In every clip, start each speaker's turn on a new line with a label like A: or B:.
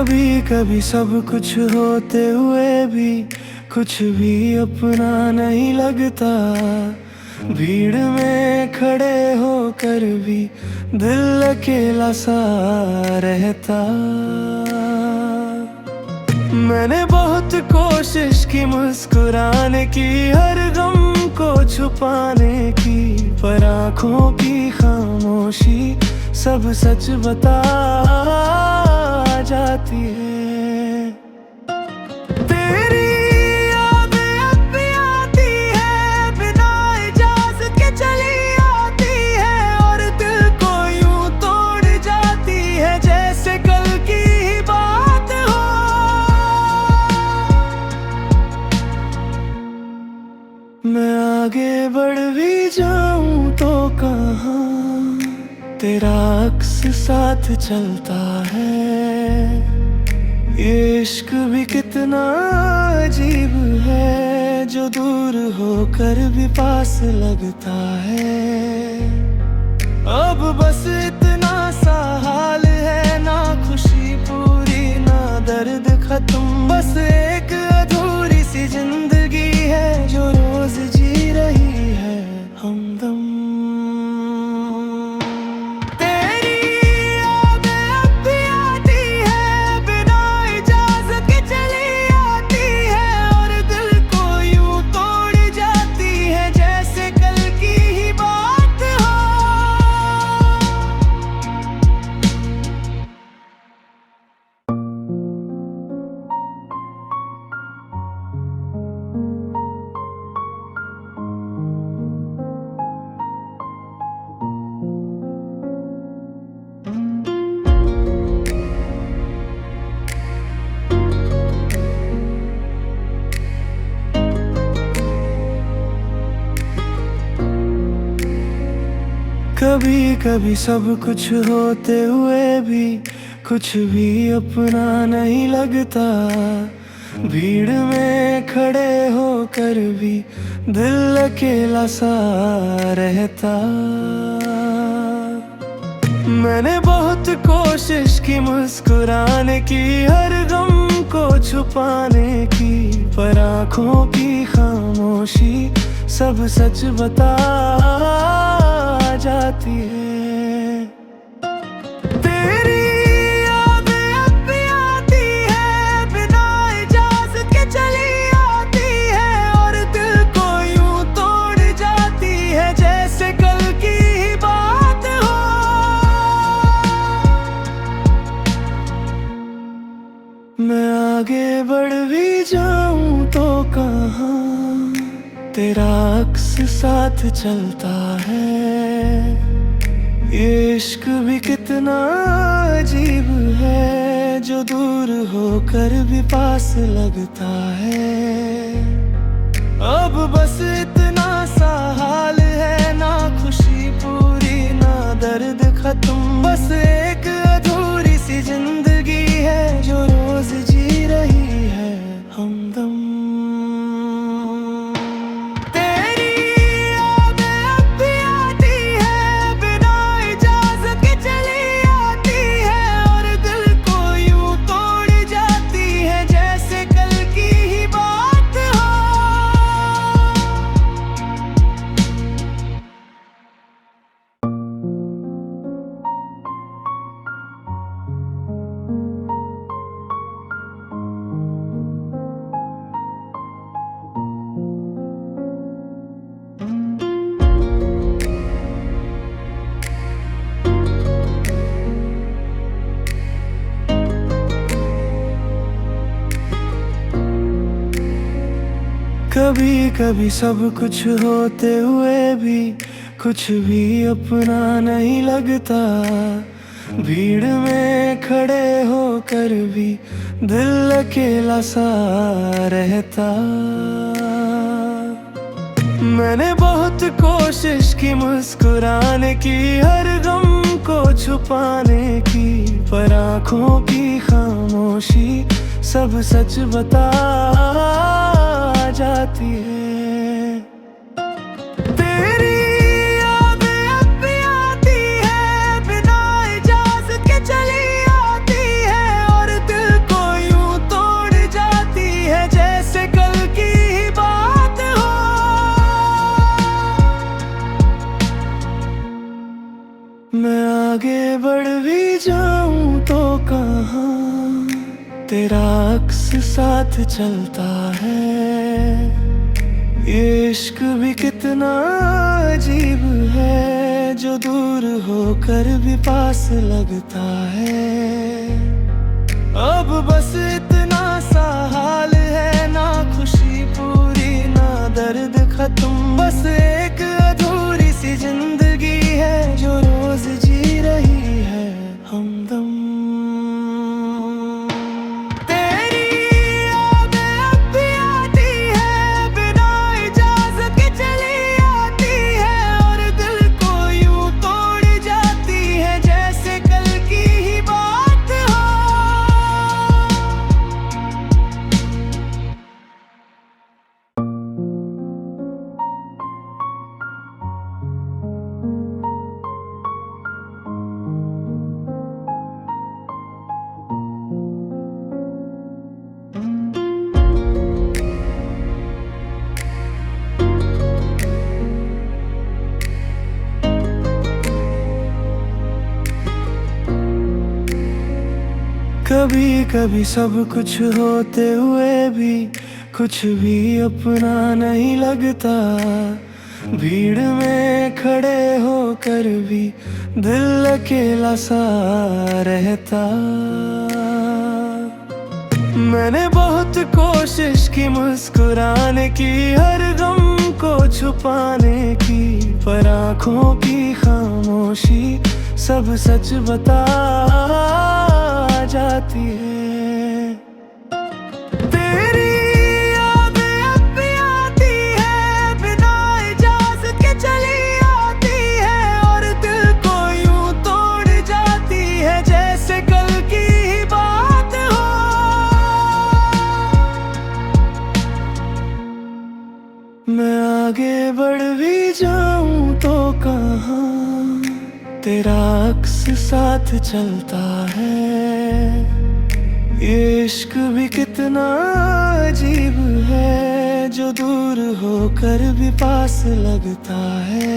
A: कभी कभी सब कुछ होते हुए भी कुछ भी अपना नहीं लगता। भीड़ में खड़े होकर भी दिल अकेला सा रहता। मैंने बहुत कोशिश की मुस्कुराने की, हर गम को छुपाने की, पर आँखों की खामोशी सब सच बता जाती है। तेरी यादें अब भी आती है, बिना इजाज़त के चली आती है, और दिल को यूं तोड़ जाती है जैसे कल की ही बात हो। मैं आगे बढ़ भी जाऊं तो कहाँ, तेरा अक्स साथ चलता है। ये इश्क भी कितना अजीब है, जो दूर होकर भी पास लगता है। अब बस इतना सा हाल है, ना खुशी पूरी ना दर्द खत्म, बस एक अधूरी सी जिंदगी है जो रोज जी रही है हमदम। कभी कभी सब कुछ होते हुए भी कुछ भी अपना नहीं लगता। भीड़ में खड़े होकर भी दिल अकेला सा रहता। मैंने बहुत कोशिश की मुस्कुराने की, हर गम को छुपाने की, पर आँखों की खामोशी सब सच बता जाती है। तेरी यादें अब भी आती है, बिना इजाज़त के चली आती है, और दिल को यूं तोड़ जाती है जैसे कल की ही बात हो। मैं आगे बढ़ भी जाऊं तो कहाँ, तेरा अक्स साथ चलता है। ये इश्क भी कितना अजीब है, जो दूर होकर भी पास लगता है। अब बस इतना सा हाल है, ना खुशी पूरी ना दर्द खत्म, बस एक अधूरी सी जिंदगी है जो रोज जी रही है हमदम। कभी कभी सब कुछ होते हुए भी कुछ भी अपना नहीं लगता। भीड़ में खड़े होकर भी दिल अकेला सा रहता। मैंने बहुत कोशिश की मुस्कुराने की, हर गम को छुपाने की, पर आँखों की खामोशी सब सच बता जाती है। तेरी यादें अब भी आती है, बिना इजाज़त के चली आती है, और दिल तेरा अक्स साथ चलता है। ये इश्क भी कितना अजीब है, जो दूर होकर भी पास लगता है। अब बस इतना सा हाल है, ना खुशी पूरी ना दर्द खत्म। बस एक अधूरी सी जिंदगी है, जो रोज जी रही है हमदम। कभी कभी सब कुछ होते हुए भी कुछ भी अपना नहीं लगता। भीड़ में खड़े होकर भी दिल अकेला सा रहता। मैंने बहुत कोशिश की मुस्कुराने की, हर गम को छुपाने की, पर आँखों की खामोशी सब सच बता जाती है। तेरी यादें अब भी आती है, बिना इजाजत के चली आती है, और दिल को यूं तोड़ जाती है जैसे कल की ही बात हो। मैं आगे बढ़ भी जाऊं तो कहाँ, तेरा अक्स साथ चलता है। ये इश्क भी कितना अजीब है, जो दूर होकर भी पास लगता है।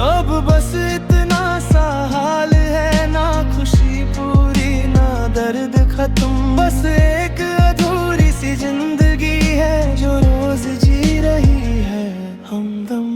A: अब बस इतना सा हाल है, ना खुशी पूरी ना दर्द खत्म। बस एक अधूरी सी जिंदगी है, जो रोज जी रही है हमदम।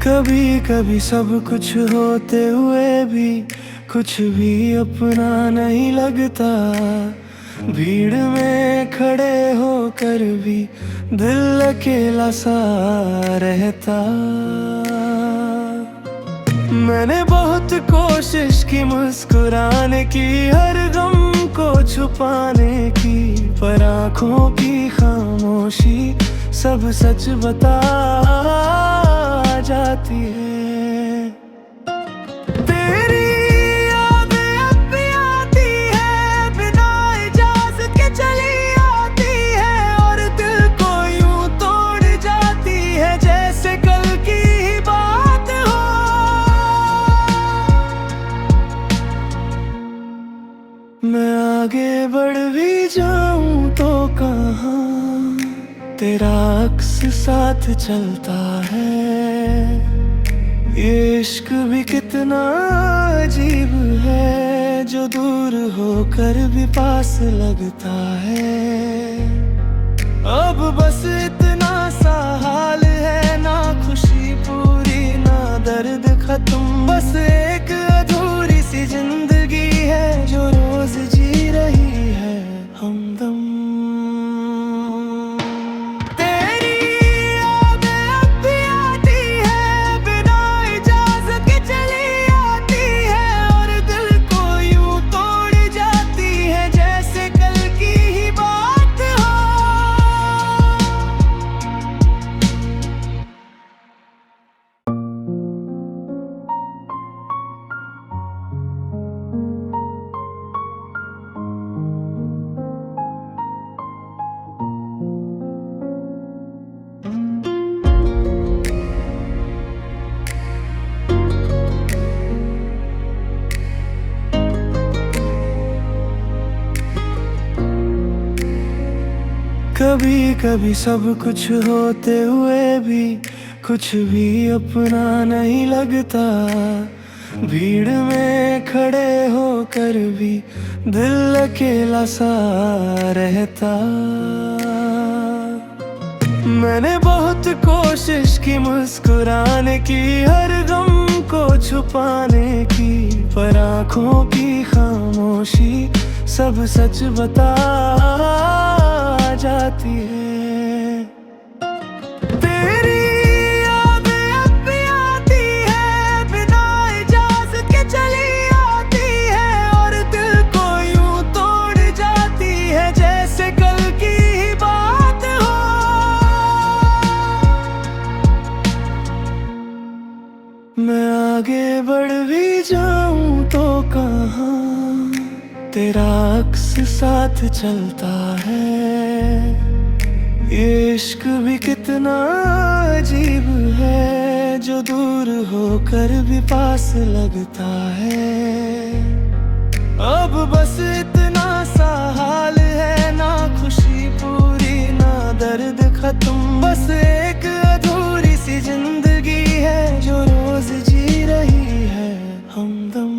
A: कभी कभी सब कुछ होते हुए भी कुछ भी अपना नहीं लगता। भीड़ में खड़े होकर भी दिल अकेला सा रहता। मैंने बहुत कोशिश की मुस्कुराने की, हर गम को छुपाने की, पर आँखों की खामोशी सब सच बता जाती है। तेरी यादें अब भी आती है, बिना इजाजत के चली आती है, और दिल को यूं तोड़ जाती है जैसे कल की ही बात हो। मैं आगे बढ़ भी जाऊं तो कहाँ, तेरा अक्स साथ चलता है। ये इश्क भी कितना अजीब है, जो दूर होकर भी पास लगता है। अब बस इतना सा हाल है, ना खुशी पूरी ना दर्द खत्म। बस एक अधूरी सी जिंदगी है, जो रोज जी रही है हमदम। कभी सब कुछ होते हुए भी कुछ भी अपना नहीं लगता। भीड़ में खड़े होकर भी दिल अकेला सा रहता। मैंने बहुत कोशिश की मुस्कुराने की, हर गम को छुपाने की, पर आँखों की खामोशी सब सच बता जाती है। तेरी यादें अब भी आती है, बिना इजाज़त के चली आती है, और दिल को यूं तोड़ जाती है जैसे कल की ही बात हो। मैं आगे बढ़ भी जाऊं तो कहाँ, तेरा अक्स साथ चलता है। ये इश्क भी कितना अजीब है, जो दूर होकर भी पास लगता है। अब बस इतना सा हाल है, ना खुशी पूरी ना दर्द खत्म, बस एक अधूरी सी जिंदगी है जो रोज जी रही है हमदम।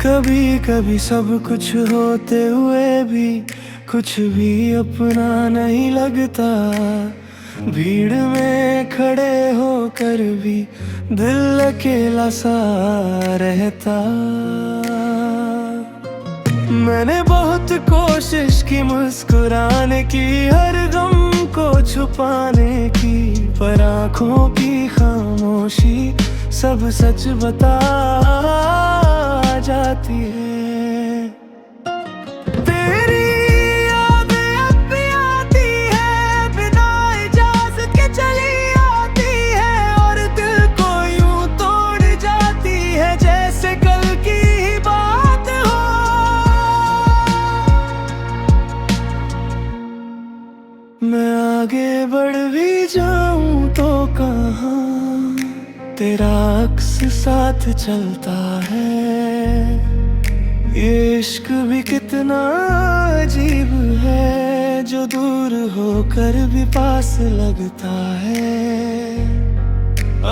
A: कभी कभी सब कुछ होते हुए भी कुछ भी अपना नहीं लगता। भीड़ में खड़े होकर भी दिल अकेला सा रहता। मैंने बहुत कोशिश की मुस्कुराने की, हर गम को छुपाने की, पर आँखों की खामोशी सब सच बता जाती है। तेरी यादें अब भी आती है, बिना इजाज़त के चली आती है, और दिल को यूं तोड़ जाती है जैसे कल की ही बात हो। मैं आगे बढ़ भी जाऊं तो कहाँ, तेरा अक्स साथ चलता है। ये इश्क भी कितना अजीब है, जो दूर होकर भी पास लगता है।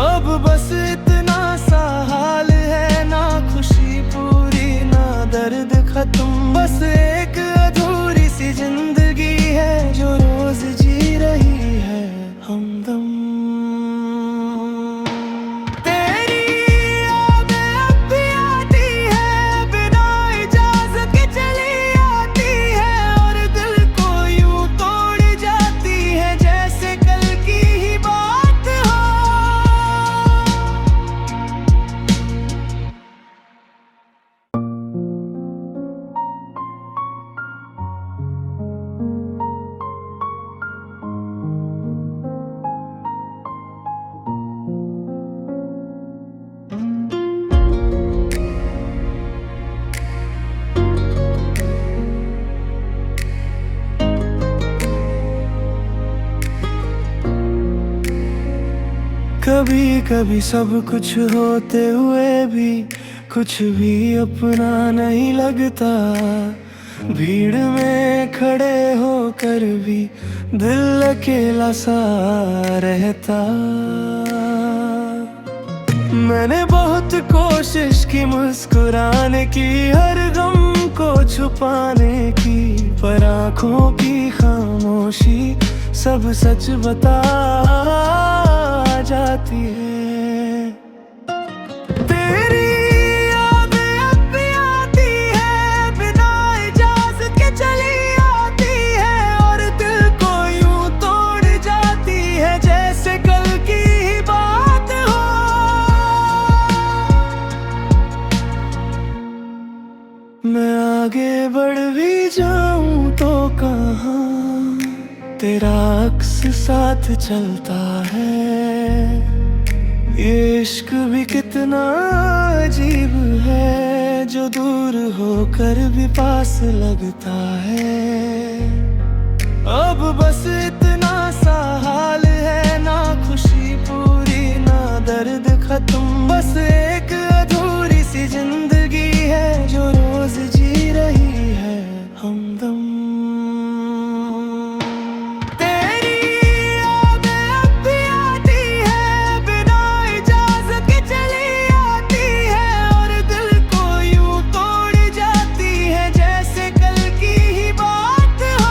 A: अब बस इतना सा हाल है, ना खुशी पूरी ना दर्द खत्म, बस एक अधूरी सी जिंदगी है जो रोज जी रही है हमदम। कभी कभी सब कुछ होते हुए भी कुछ भी अपना नहीं लगता। भीड़ में खड़े होकर भी दिल अकेला सा रहता। मैंने बहुत कोशिश की मुस्कुराने की, हर गम को छुपाने की, पर आँखों की खामोशी सब सच बता जाती है। तेरी यादें अब भी आती है, बिना इजाज़त के चली आती है, और दिल को तेरा अक्स साथ चलता है। ये इश्क भी कितना अजीब है, जो दूर होकर भी पास लगता है। अब बस इतना सा हाल है, ना खुशी पूरी ना दर्द खत्म, बस एक अधूरी सी जिंदगी है जो रोज जी रही है हमदम। तेरी याद अब भी आती है, बिना इजाजत के चली आती है, और दिल को यूं तोड़ जाती है जैसे कल की ही बात हो।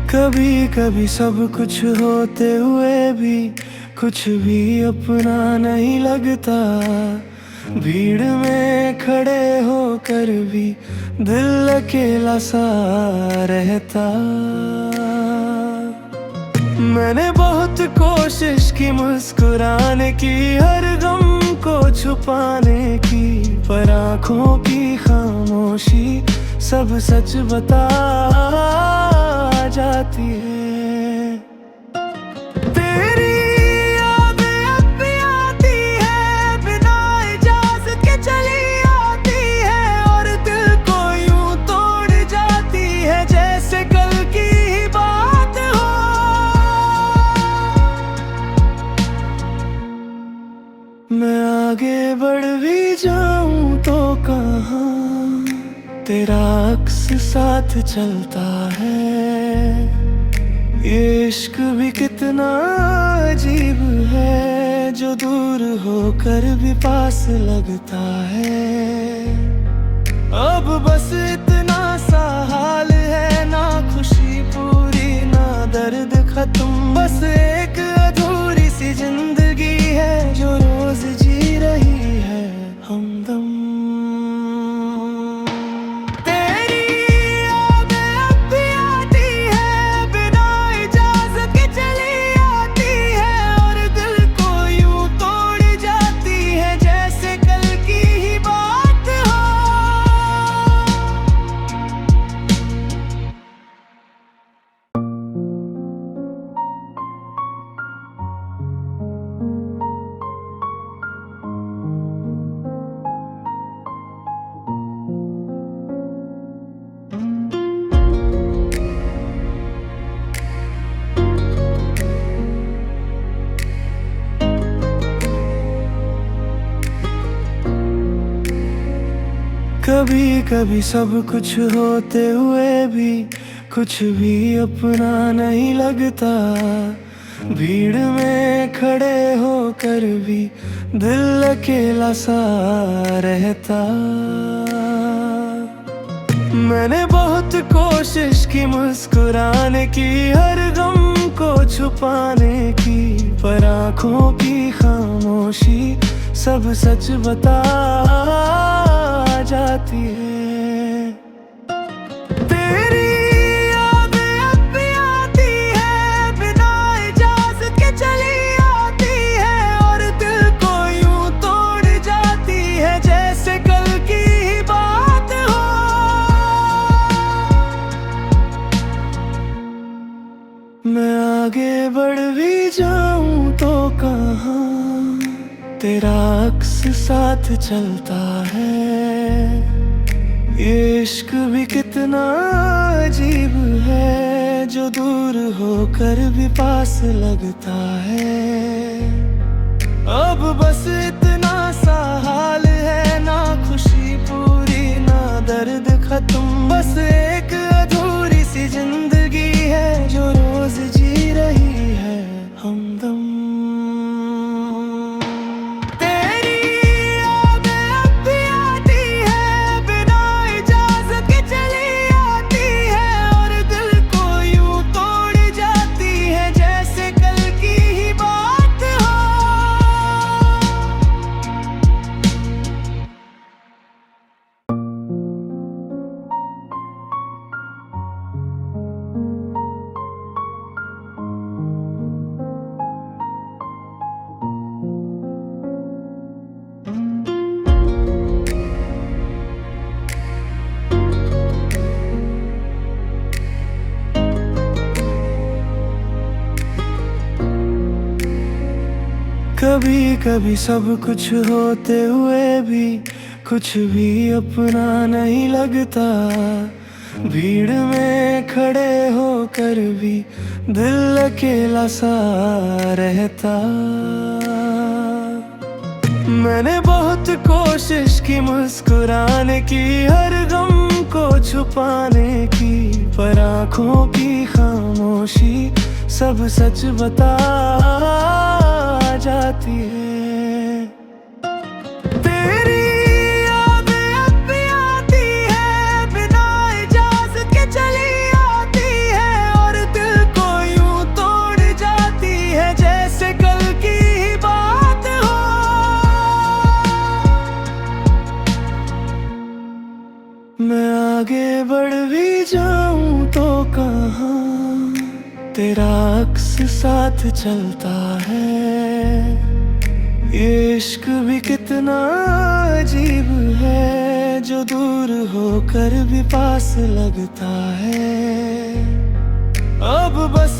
A: कभी कभी सब कुछ होते हुए भी कुछ भी अपना नहीं लगता, भीड़ में खड़े होकर भी दिल अकेला सा रहता। मैंने बहुत कोशिश की मुस्कुराने की, हर गम को छुपाने की, पर आँखों की खामोशी सब सच बता जाती है। तेरी याद अब भी आती है, बिना इजाजत के चली आती है, और दिल को यूं तोड़ जाती है जैसे कल की ही बात हो। मैं आगे बढ़ भी जाऊं तो कहाँ, तेरा अक्स साथ चलता है। ये इश्क भी कितना अजीब है, जो दूर होकर भी पास लगता है। अब बस इतना सा हाल है, ना खुशी पूरी ना दर्द खत्म, बस एक अधूरी सी जिंदगी है जो रोज जी रही है हमदम। कभी कभी सब कुछ होते हुए भी कुछ भी अपना नहीं लगता, भीड़ में खड़े होकर भी दिल अकेला सा रहता। मैंने बहुत कोशिश की मुस्कुराने की, हर गम को छुपाने की, पर आँखों की खामोशी सब सच बता जाती है। तेरी याद अब भी आती है, बिना इजाजत के चली आती है, और दिल को यूं तोड़ जाती है जैसे कल की ही बात हो। मैं आगे बढ़ भी जाऊं तो कहाँ, तेरा अक्स साथ चलता है। ये इश्क भी कितना अजीब है, जो दूर होकर भी पास लगता है। अब बस इतना सा हाल है, ना खुशी पूरी ना दर्द खत्म, बस एक अधूरी सी जिंदगी है जो रोज जी रही है हमदम। कभी कभी सब कुछ होते हुए भी कुछ भी अपना नहीं लगता। भीड़ में खड़े होकर भी दिल अकेला सा रहता। मैंने बहुत कोशिश की मुस्कुराने की, हर गम को छुपाने की, पर आँखों की खामोशी सब सच बता जाती है। तेरी याद अब भी आती है, बिना इजाज़त के चली आती है, और दिल को यूं तोड़ जाती है जैसे कल की ही बात हो। मैं आगे बढ़ भी जाऊं तो कहाँ, तेरा अक्स साथ चलता है। ये इश्क भी कितना अजीब है, जो दूर होकर भी पास लगता है। अब बस